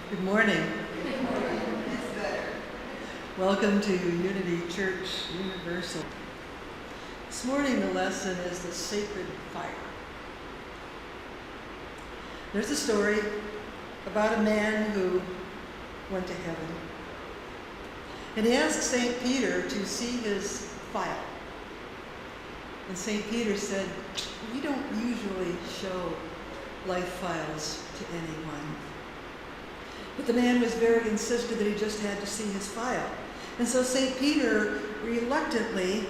Good morning. Welcome to Unity Church Universal. This morning the lesson is the sacred fire. There's a story about a man who went to heaven. And he asked St. Peter to see his file. And St. Peter said, "We don't usually show life files to anyone." But the man was very insistent that he just had to see his file. And so St. Peter reluctantly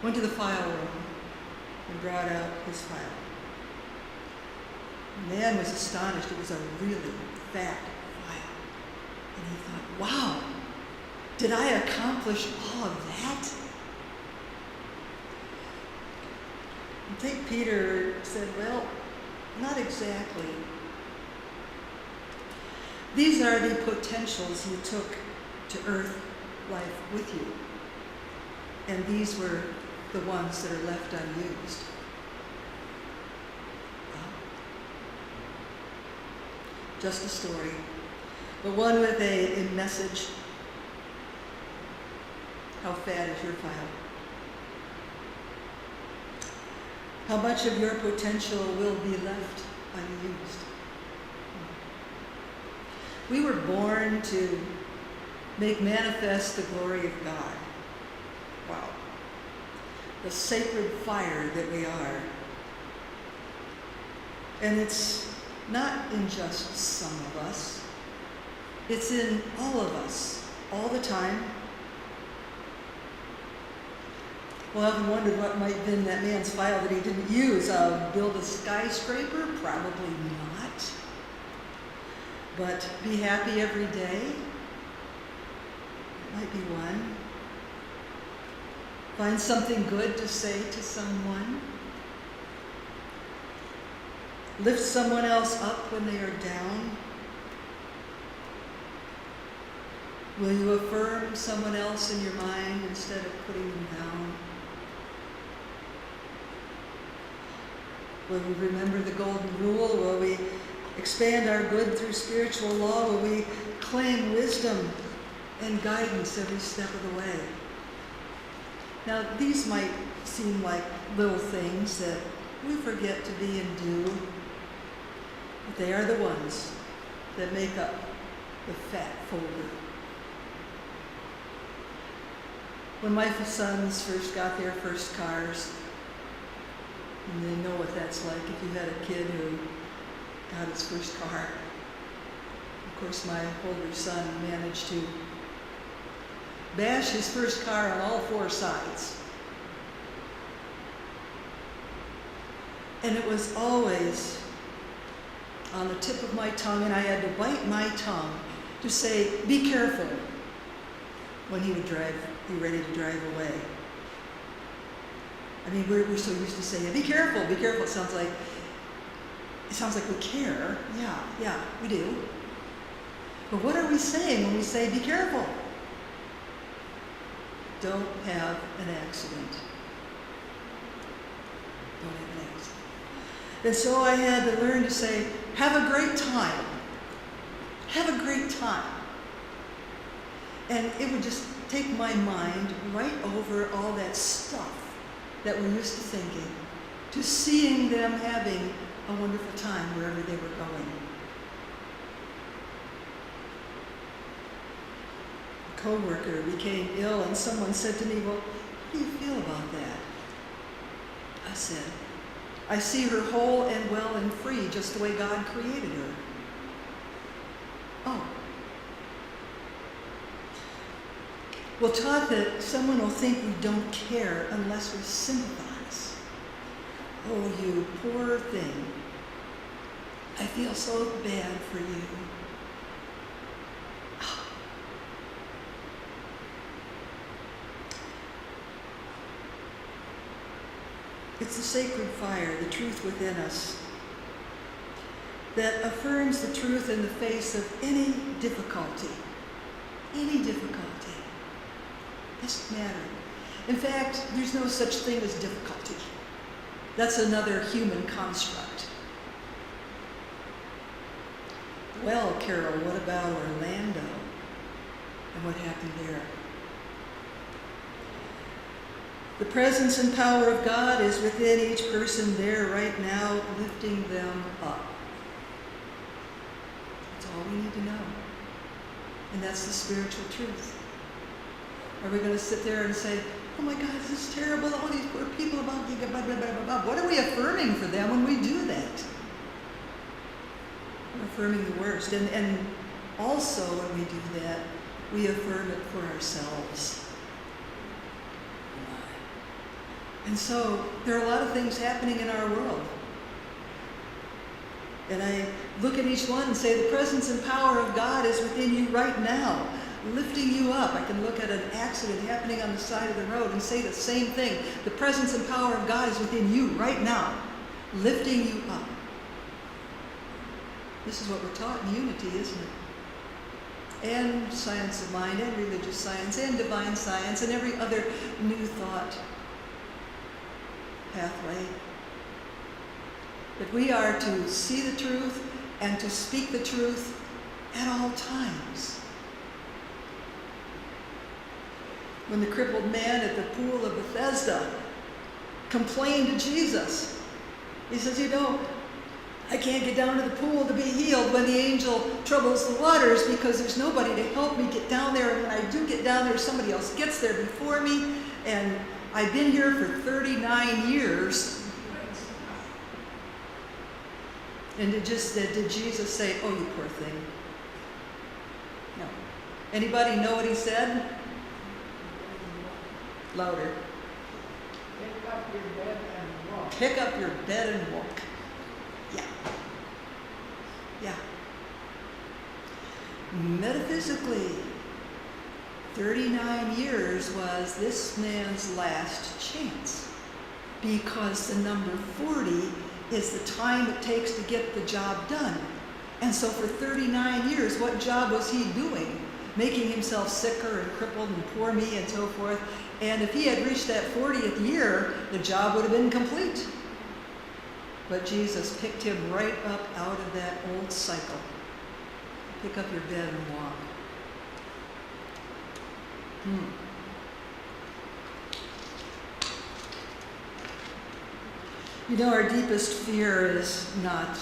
went to the file room and brought out his file. The man was astonished. It was a really fat file. And he thought, wow, did I accomplish all of that? And St. Peter said, well, not exactly. These are the potentials you took to earth life with you. And these were the ones that are left unused. Just a story, but one with a message. How fat is your file? How much of your potential will be left unused? We were born to make manifest the glory of God. Wow. The sacred fire that we are. And it's not in just some of us. It's in all of us, all the time. Well, I've wondered what might have been in that man's file that he didn't use. Build a skyscraper? Probably not. But be happy every day? It might be one. Find something good to say to someone. Lift someone else up when they are down. Will you affirm someone else in your mind instead of putting them down? Will we remember the golden rule? Will we expand our good through spiritual law? Will we claim wisdom and guidance every step of the way? Now, these might seem like little things that we forget to be and do, but they are the ones that make up the fat folder. When my sons first got their first cars, and they know what that's like if you had a kid who got his first car. Of course, my older son managed to bash his first car on all four sides. And it was always on the tip of my tongue, and I had to bite my tongue to say, be careful, when he would be ready to drive away. I mean, we're so used to saying, be careful, be careful. It sounds like we care. Yeah, we do. But what are we saying when we say, be careful? Don't have an accident. Don't have an accident. And so I had to learn to say, have a great time. Have a great time. And it would just take my mind right over all that stuff that we're used to thinking, to seeing them having a wonderful time wherever they were going. A co-worker became ill and someone said to me, well, how do you feel about that? I said, I see her whole and well and free just the way God created her. Oh. We're taught that someone will think we don't care unless we sympathize. Oh, you poor thing. I feel so bad for you. It's the sacred fire, the truth within us, that affirms the truth in the face of any difficulty. Any difficulty. Doesn't matter. In fact, there's no such thing as difficulty. That's another human construct. Well, Carol, what about Orlando? And what happened there? The presence and power of God is within each person there right now, lifting them up. That's all we need to know. And that's the spiritual truth. Are we going to sit there and say, oh my God, this is terrible, all these poor people about blah, blah, blah, blah, blah. What are we affirming for them when we do that? We're affirming the worst. And also when we do that, we affirm it for ourselves. And so there are a lot of things happening in our world. And I look at each one and say, the presence and power of God is within you right now, lifting you up. I can look at an accident happening on the side of the road and say the same thing. The presence and power of God is within you right now, lifting you up. This is what we're taught in unity, isn't it? And science of mind, and religious science, and divine science, and every other new thought pathway. That we are to see the truth and to speak the truth at all times. When the crippled man at the pool of Bethesda complained to Jesus, he says, you know, I can't get down to the pool to be healed when the angel troubles the waters because there's nobody to help me get down there. And when I do get down there, somebody else gets there before me. And I've been here for 39 years. And did Jesus say, oh, you poor thing? No. Anybody know what he said? Louder. Pick up your bed and walk. Pick up your bed and walk. Yeah. Yeah. Metaphysically, 39 years was this man's last chance because the number 40 is the time it takes to get the job done. And so for 39 years, what job was he doing? Making himself sicker and crippled and poor me and so forth. And if he had reached that 40th year, the job would have been complete. But Jesus picked him right up out of that old cycle. Pick up your bed and walk. You know, our deepest fear is not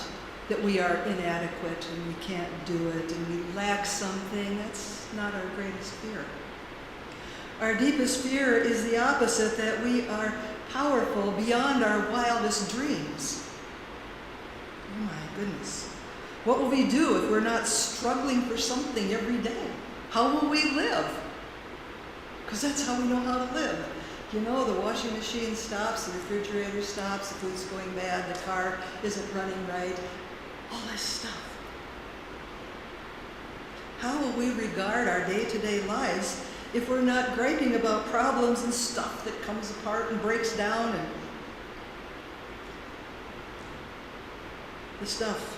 that we are inadequate and we can't do it and we lack something. That's not our greatest fear. Our deepest fear is the opposite, that we are powerful beyond our wildest dreams. Oh my goodness. What will we do if we're not struggling for something every day? How will we live? Because that's how we know how to live. You know, the washing machine stops, the refrigerator stops, the food's going bad, the car isn't running right. All this stuff. How will we regard our day-to-day lives if we're not griping about problems and stuff that comes apart and breaks down and the stuff?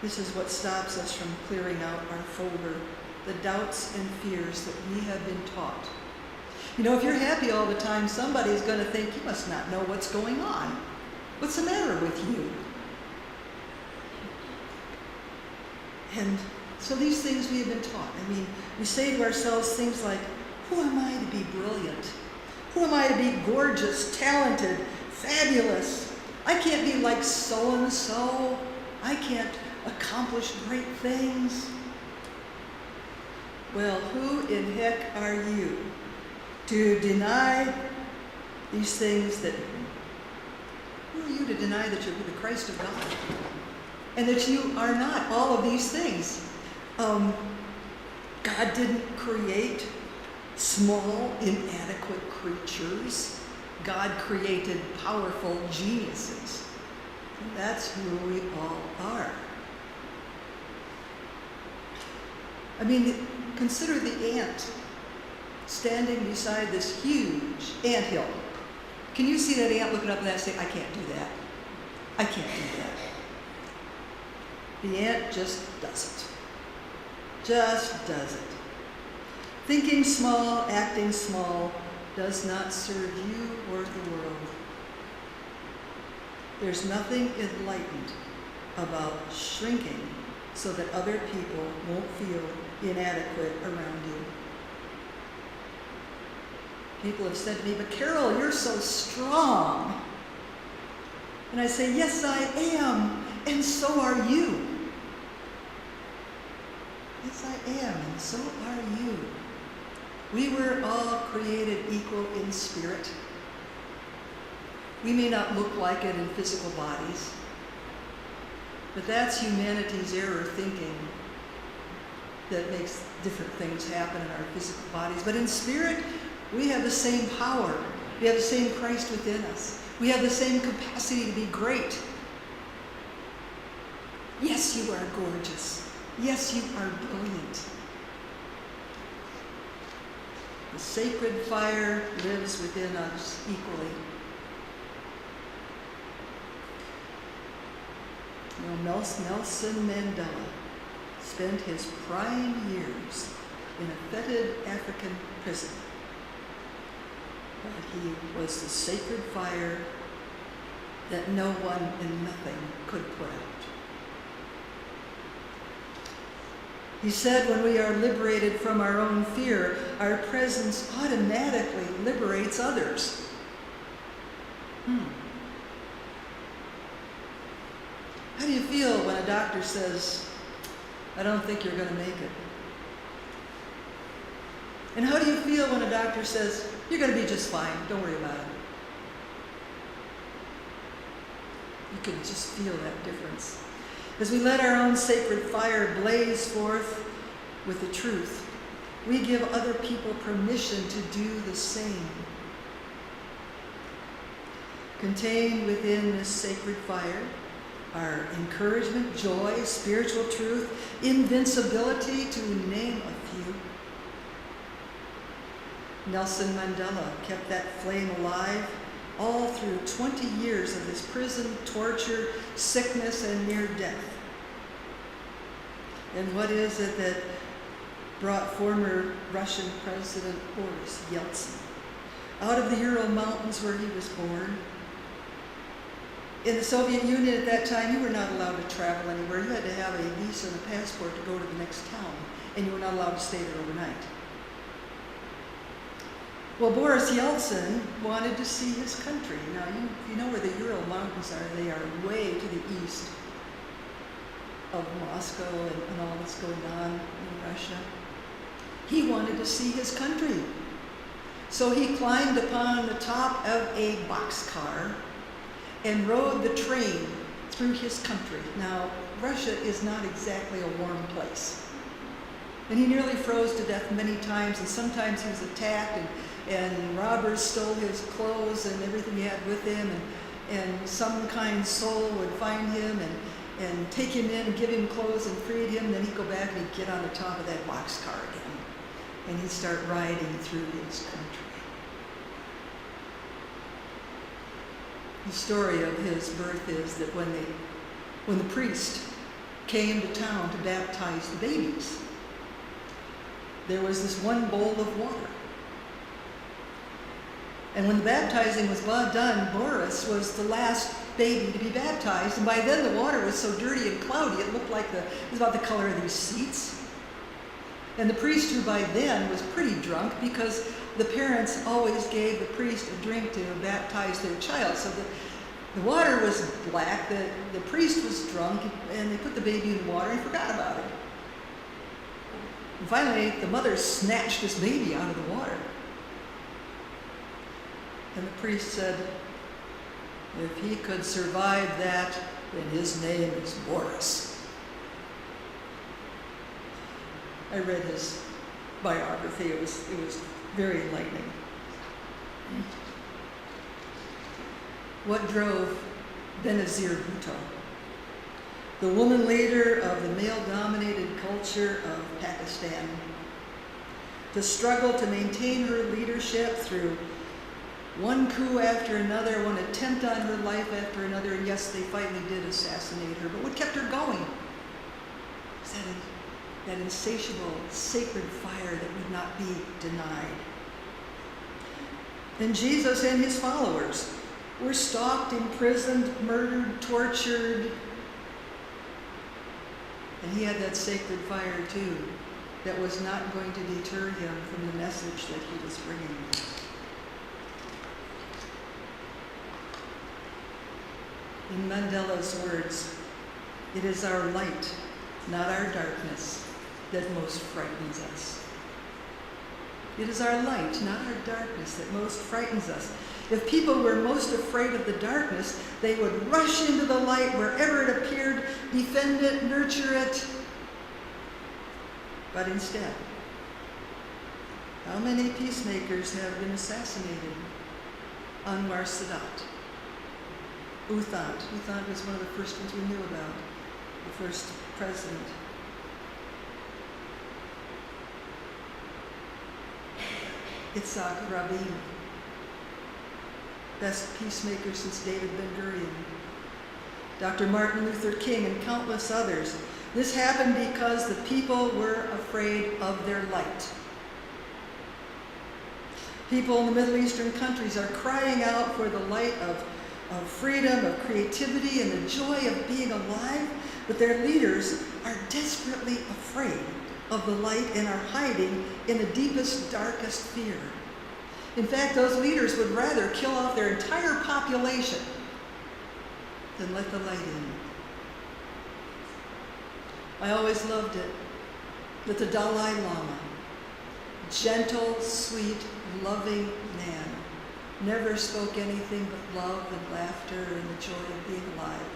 This is what stops us from clearing out our folder, the doubts and fears that we have been taught. You know, if you're happy all the time, somebody's going to think, you must not know what's going on. What's the matter with you? And so these things we have been taught. I mean, we say to ourselves things like, who am I to be brilliant? Who am I to be gorgeous, talented, fabulous? I can't be like so-and-so. I can't accomplish great things. Well, who in heck are you to deny these things that, who are you to deny that you're the Christ of God? And that you are not all of these things. God didn't create small, inadequate creatures. God created powerful geniuses. And that's who we all are. I mean, consider the ant standing beside this huge anthill. Can you see that ant looking up at that and say, I can't do that. I can't do that. The ant just does it. Just does it. Thinking small, acting small, does not serve you or the world. There's nothing enlightened about shrinking so that other people won't feel inadequate around you. People have said to me, "But Carol, you're so strong." And I say, "Yes, I am, and so are you." Yes, I am, and so are you. We were all created equal in spirit. We may not look like it in physical bodies, but that's humanity's error thinking that makes different things happen in our physical bodies. But in spirit, we have the same power. We have the same Christ within us. We have the same capacity to be great. Yes, you are gorgeous. Yes, you are brilliant. The sacred fire lives within us equally. Nelson Mandela spent his prime years in a fetid African prison. But he was the sacred fire that no one and nothing could put out. He said, when we are liberated from our own fear, our presence automatically liberates others. How do you feel when a doctor says, "I don't think you're going to make it"? And how do you feel when a doctor says, "You're going to be just fine, don't worry about it"? You can just feel that difference. As we let our own sacred fire blaze forth with the truth, we give other people permission to do the same. Contained within this sacred fire are encouragement, joy, spiritual truth, invincibility, to name a few. Nelson Mandela kept that flame alive all through 20 years of his prison, torture, sickness, and near death. And what is it that brought former Russian President Boris Yeltsin out of the Ural Mountains where he was born? In the Soviet Union at that time, you were not allowed to travel anywhere. You had to have a visa and a passport to go to the next town, and you were not allowed to stay there overnight. Well, Boris Yeltsin wanted to see his country. Now, you know where the Ural Mountains are. They are way to the east of Moscow and all that's going on in Russia. He wanted to see his country. So he climbed upon the top of a boxcar and rode the train through his country. Now, Russia is not exactly a warm place. And he nearly froze to death many times, and sometimes he was attacked, and robbers stole his clothes and everything he had with him, and some kind soul would find him and take him in and give him clothes and freed him. Then he'd go back and he'd get on the top of that boxcar again, and he'd start riding through his country. The story of his birth is that when the priest came to town to baptize the babies, there was this one bowl of water. And when the baptizing was done, Boris was the last baby to be baptized, and by then the water was so dirty and cloudy it looked like it was about the color of these seats. And the priest, who by then was pretty drunk, because the parents always gave the priest a drink to baptize their child, so the water was black, the priest was drunk, and they put the baby in the water and forgot about it. And finally, the mother snatched this baby out of the water. And the priest said, if he could survive that, then his name is Boris. I read his biography. It was very enlightening. What drove Benazir Bhutto, the woman leader of the male-dominated culture of Pakistan, to struggle to maintain her leadership through one coup after another, one attempt on her life after another, and yes, they finally did assassinate her. But what kept her going was that insatiable, sacred fire that would not be denied. And Jesus and his followers were stalked, imprisoned, murdered, tortured, And he had that sacred fire too, that was not going to deter him from the message that he was bringing. In Mandela's words, it is our light, not our darkness, that most frightens us. It is our light, not our darkness, that most frightens us. If people were most afraid of the darkness, they would rush into the light wherever it appeared, defend it, nurture it. But instead, how many peacemakers have been assassinated? Anwar Sadat, U Thant was one of the first ones we knew about, the first president. Itzhak Rabin, best peacemaker since David Ben-Gurion. Dr. Martin Luther King and countless others. This happened because the people were afraid of their light. People in the Middle Eastern countries are crying out for the light of freedom, of creativity, and the joy of being alive, but their leaders are desperately afraid of the light and are hiding in the deepest, darkest fear. In fact, those leaders would rather kill off their entire population than let the light in. I always loved it that the Dalai Lama, gentle, sweet, loving man, never spoke anything but love and laughter and the joy of being alive.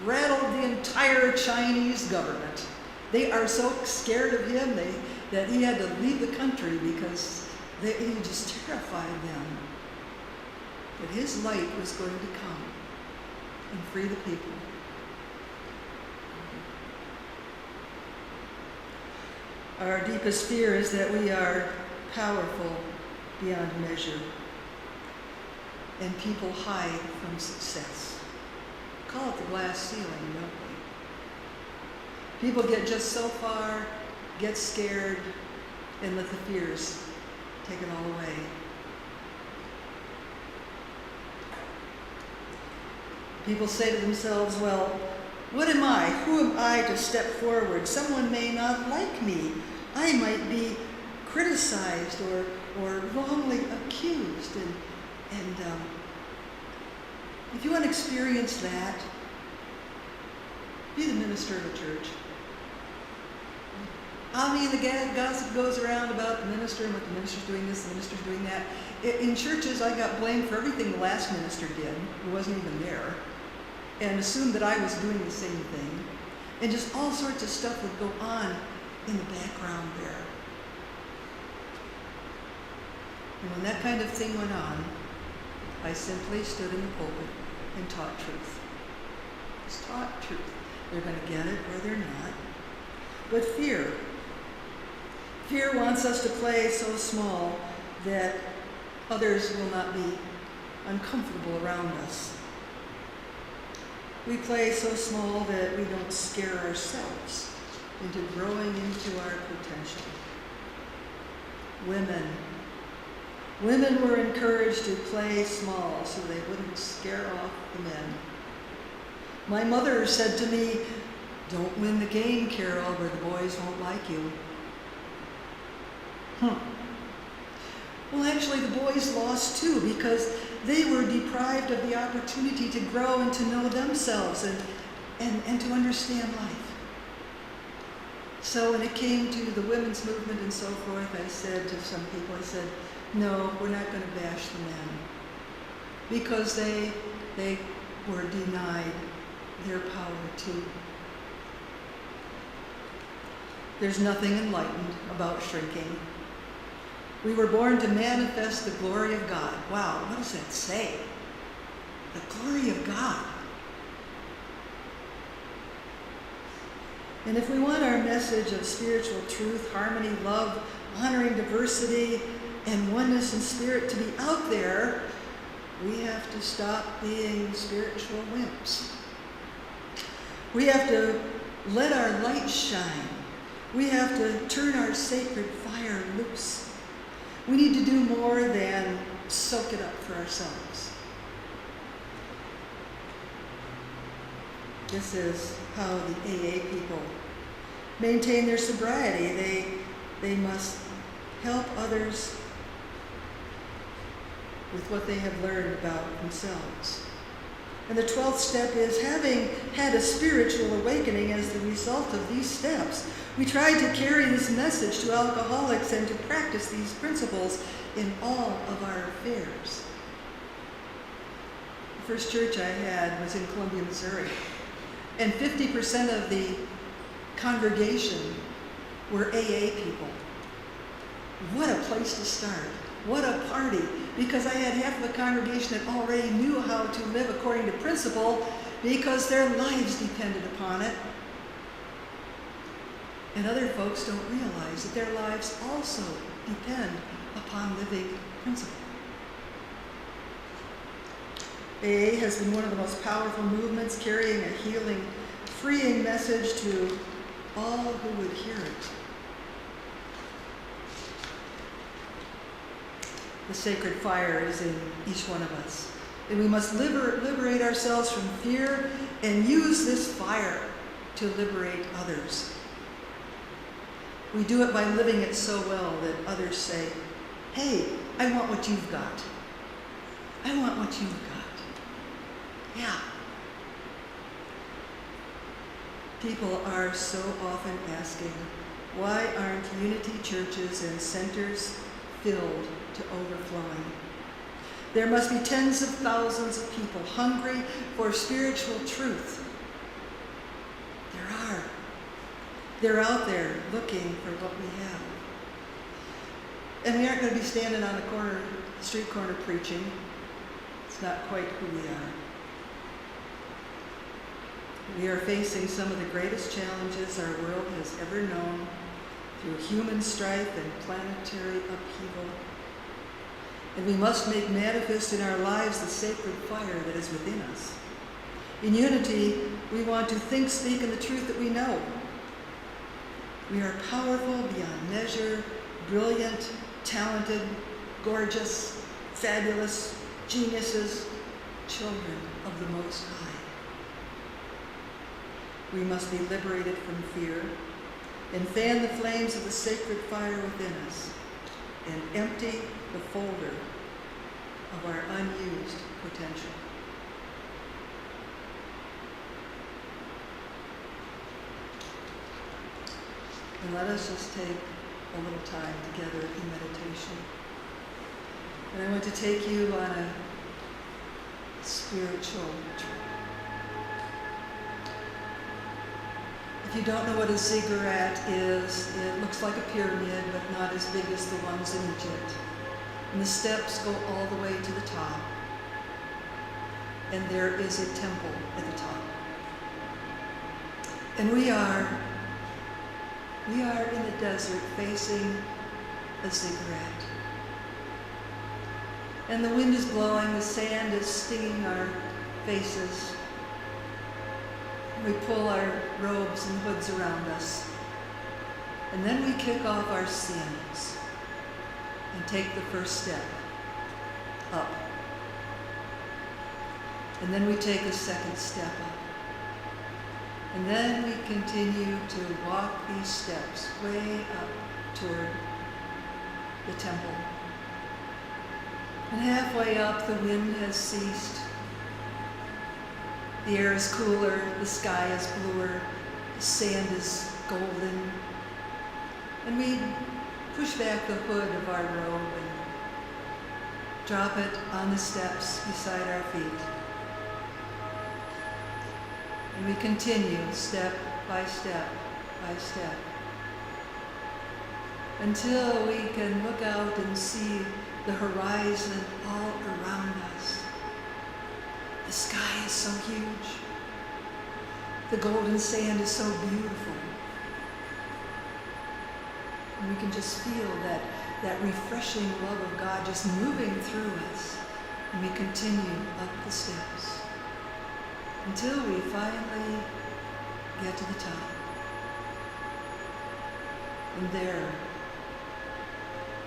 Rattled the entire Chinese government. They are so scared of him that he had to leave the country because he just terrified them. But his light was going to come and free the people. Our deepest fear is that we are powerful beyond measure, and people hide from success. Call it the glass ceiling, don't we? People get just so far, get scared, and let the fears take it all away. People say to themselves, well, what am I? Who am I to step forward? Someone may not like me. I might be criticized or wrongly accused. And if you want to experience that, be the minister of a church. I mean, the gossip goes around about the minister and what the minister's doing this, the minister's doing that. In churches, I got blamed for everything the last minister did, who wasn't even there, and assumed that I was doing the same thing. And just all sorts of stuff would go on in the background there. And when that kind of thing went on, I simply stood in the pulpit and taught truth. Just taught truth. They're going to get it or they're not. But fear wants us to play so small that others will not be uncomfortable around us. We play so small that we don't scare ourselves into growing into our potential. Women were encouraged to play small so they wouldn't scare off the men. My mother said to me, "Don't win the game, Carol, or the boys won't like you." Well, actually, the boys lost too because they were deprived of the opportunity to grow and to know themselves and to understand life. So when it came to the women's movement and so forth, I said to some people, I said, no, we're not going to bash the men because they were denied their power too. There's nothing enlightened about shrinking. We were born to manifest the glory of God. Wow, what does that say? The glory of God. And if we want our message of spiritual truth, harmony, love, honoring diversity, and oneness in spirit to be out there, we have to stop being spiritual wimps. We have to let our light shine. We have to turn our sacred fire loose. We need to do more than soak it up for ourselves. This is how the AA people maintain their sobriety. They must help others with what they have learned about themselves. And the 12th step is, having had a spiritual awakening as the result of these steps, we try to carry this message to alcoholics and to practice these principles in all of our affairs. The first church I had was in Columbia, Missouri, and 50% of the congregation were AA people. What a place to start. What a party. Because I had half of the congregation that already knew how to live according to principle because their lives depended upon it. And other folks don't realize that their lives also depend upon living principle. AA has been one of the most powerful movements, carrying a healing, freeing message to all who would hear it. The sacred fire is in each one of us, and we must liberate ourselves from fear and use this fire to liberate others. We do it by living it so well that others say, "Hey, I want what you've got. I want what you've got." Yeah. People are so often asking, why aren't unity churches and centers filled to overflowing? There must be tens of thousands of people hungry for spiritual truth. There are. They're out there looking for what we have. And we aren't going to be standing on the street corner preaching. It's not quite who we are. We are facing some of the greatest challenges our world has ever known through human strife and planetary upheaval. And we must make manifest in our lives the sacred fire that is within us. In unity, we want to think, speak, and the truth that we know. We are powerful beyond measure, brilliant, talented, gorgeous, fabulous, geniuses, children of the Most High. We must be liberated from fear and fan the flames of the sacred fire within us and empty the folder of our unused potential. And let us just take a little time together in meditation. And I want to take you on a spiritual trip. If you don't know what a ziggurat is, it looks like a pyramid, but not as big as the ones in Egypt. And the steps go all the way to the top. And there is a temple at the top. And we are in the desert facing a ziggurat. And the wind is blowing, the sand is stinging our faces. We pull our robes and hoods around us. And then we kick off our sins and take the first step up. And then we take a second step up. And then we continue to walk these steps way up toward the temple. And halfway up, the wind has ceased. The air is cooler, the sky is bluer, the sand is golden. And we push back the hood of our robe and drop it on the steps beside our feet. And we continue step by step by step until we can look out and see the horizon all around us. The sky is so huge. The golden sand is so beautiful. And we can just feel that refreshing love of God just moving through us. And we continue up the steps until we finally get to the top. And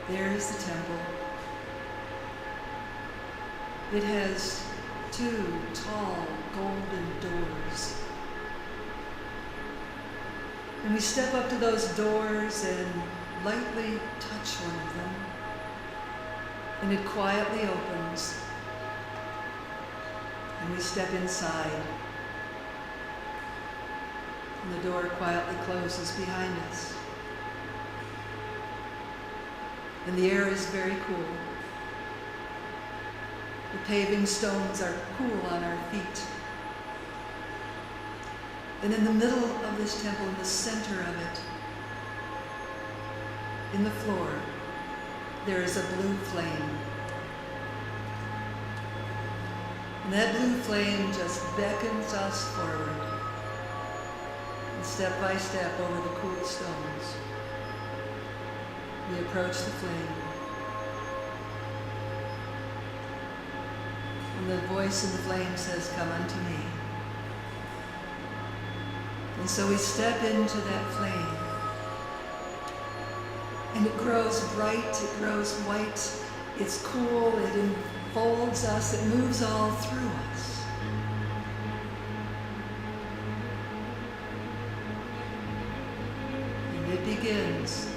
there is the temple. It has 2 tall golden doors And we step up to those doors and lightly touch one of them. And it quietly opens. And we step inside. And the door quietly closes behind us. And the air is very cool. The paving stones are cool on our feet. And in the middle of this temple, in the center of it, in the floor, there is a blue flame. And that blue flame just beckons us forward. And step by step over the cool stones, we approach the flame. And the voice in the flame says, "Come unto me." And so we step into that flame. And it grows bright, it grows white, it's cool, it enfolds us, it moves all through us. And it begins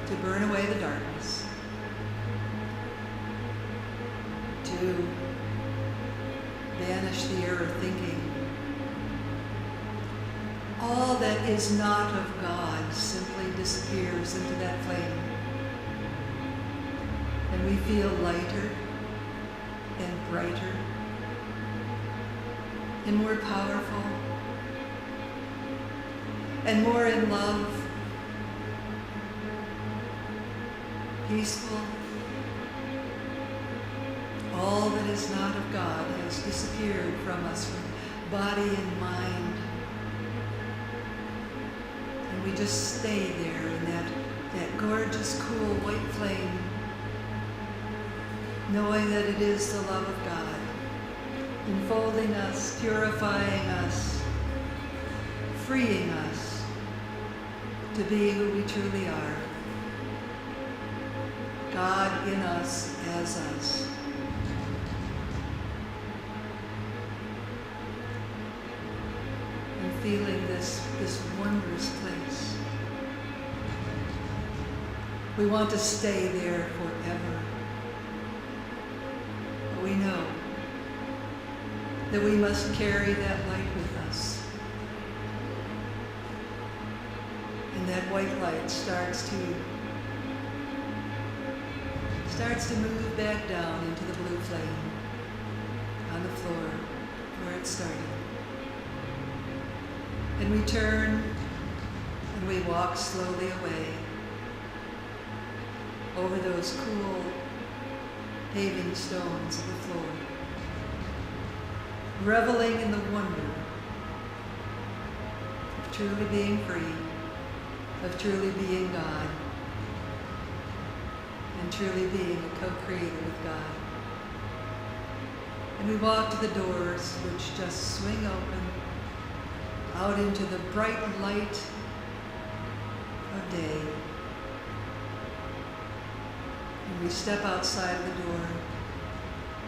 to burn away the darkness, to banish the error thinking. All that is not of God simply disappears into that flame. And we feel lighter and brighter and more powerful and more in love, peaceful. All that is not of God has disappeared from us, from body and mind. And we just stay there in that gorgeous, cool, white flame, knowing that it is the love of God, enfolding us, purifying us, freeing us to be who we truly are. God in us as us. And feeling this wondrous place. We want to stay there forever. But we know that we must carry that light with us. And that white light starts to move back down into the blue flame on the floor where it started. And we turn and we walk slowly away over those cool paving stones of the floor, reveling in the wonder of truly being free, of truly being God, and truly being a co-creator with God. And we walk to the doors which just swing open out into the bright light of day. And we step outside of the door.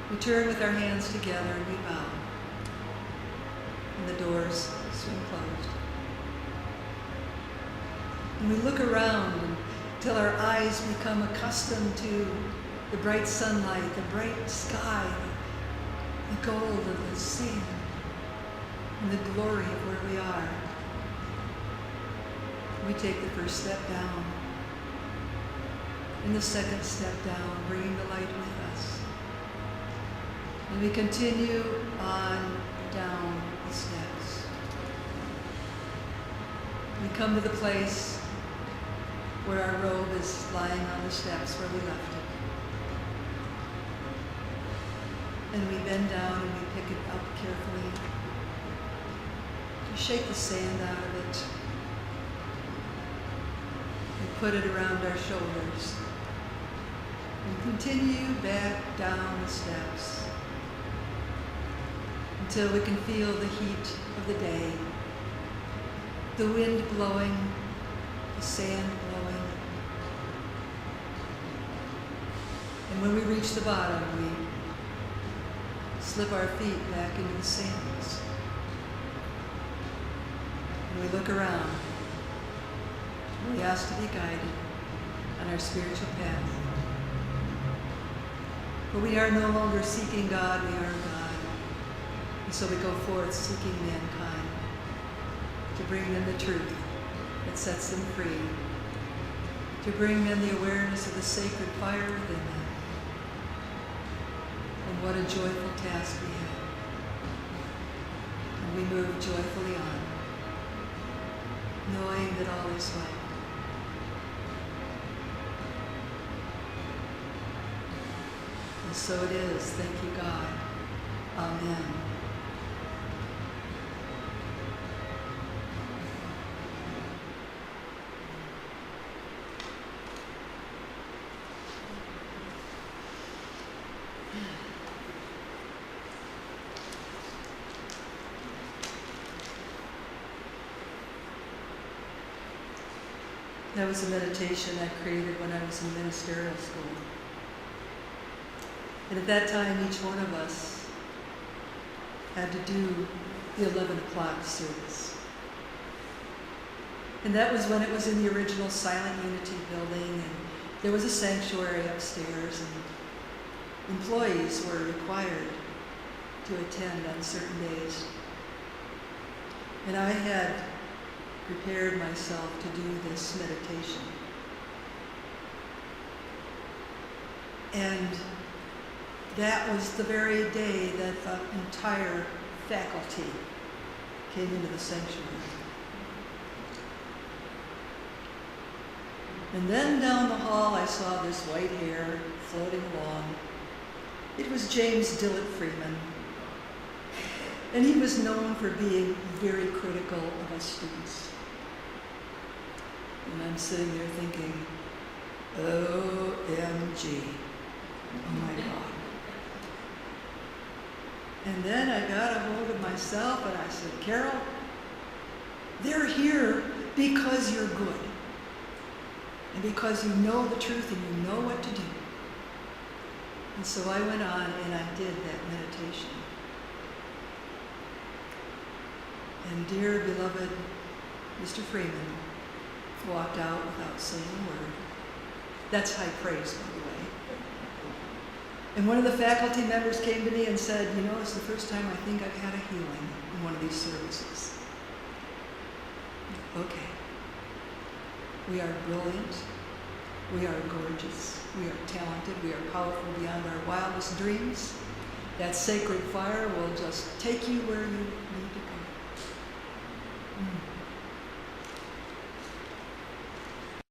We turn with our hands together and we bow. And the doors swing closed. And we look around until our eyes become accustomed to the bright sunlight, the bright sky, the gold of the sand, and the glory of where we are. We take the first step down, and the second step down, bringing the light with us. And we continue on down the steps. We come to the place where our robe is lying on the steps where we left it. And we bend down and we pick it up carefully. We shake the sand out of it. We put it around our shoulders. And continue back down the steps until we can feel the heat of the day, the wind blowing, the sand blowing. And when we reach the bottom, we slip our feet back into the sands. and we look around, we ask to be guided on our spiritual path. But we are no longer seeking God, we are God. And so we go forth seeking mankind to bring them the truth that sets them free, to bring them the awareness of the sacred fire within them. And what a joyful task we have. And we move joyfully on, knowing that all is well. And so it is. Thank you, God. Amen. That was a meditation I created when I was in ministerial school. And at that time, each one of us had to do the 11 o'clock service. And that was when it was in the original Silent Unity building, and there was a sanctuary upstairs, and employees were required to attend on certain days. And I had prepared myself to do this meditation. And that was the very day that the entire faculty came into the sanctuary. And then down the hall I saw this white hair floating along. It was James Dillett Freeman. And he was known for being very critical of us students. And I'm sitting there thinking, OMG, oh my God. And then I got a hold of myself and I said, Carol, they're here because you're good. And because you know the truth and you know what to do. And so I went on and I did that meditation. And dear beloved Mr. Freeman walked out without saying a word. That's high praise, by the way. And one of the faculty members came to me and said, you know, it's the first time I think I've had a healing in one of these services. Okay. We are brilliant. We are gorgeous. We are talented. We are powerful beyond our wildest dreams. That sacred fire will just take you where you need to go.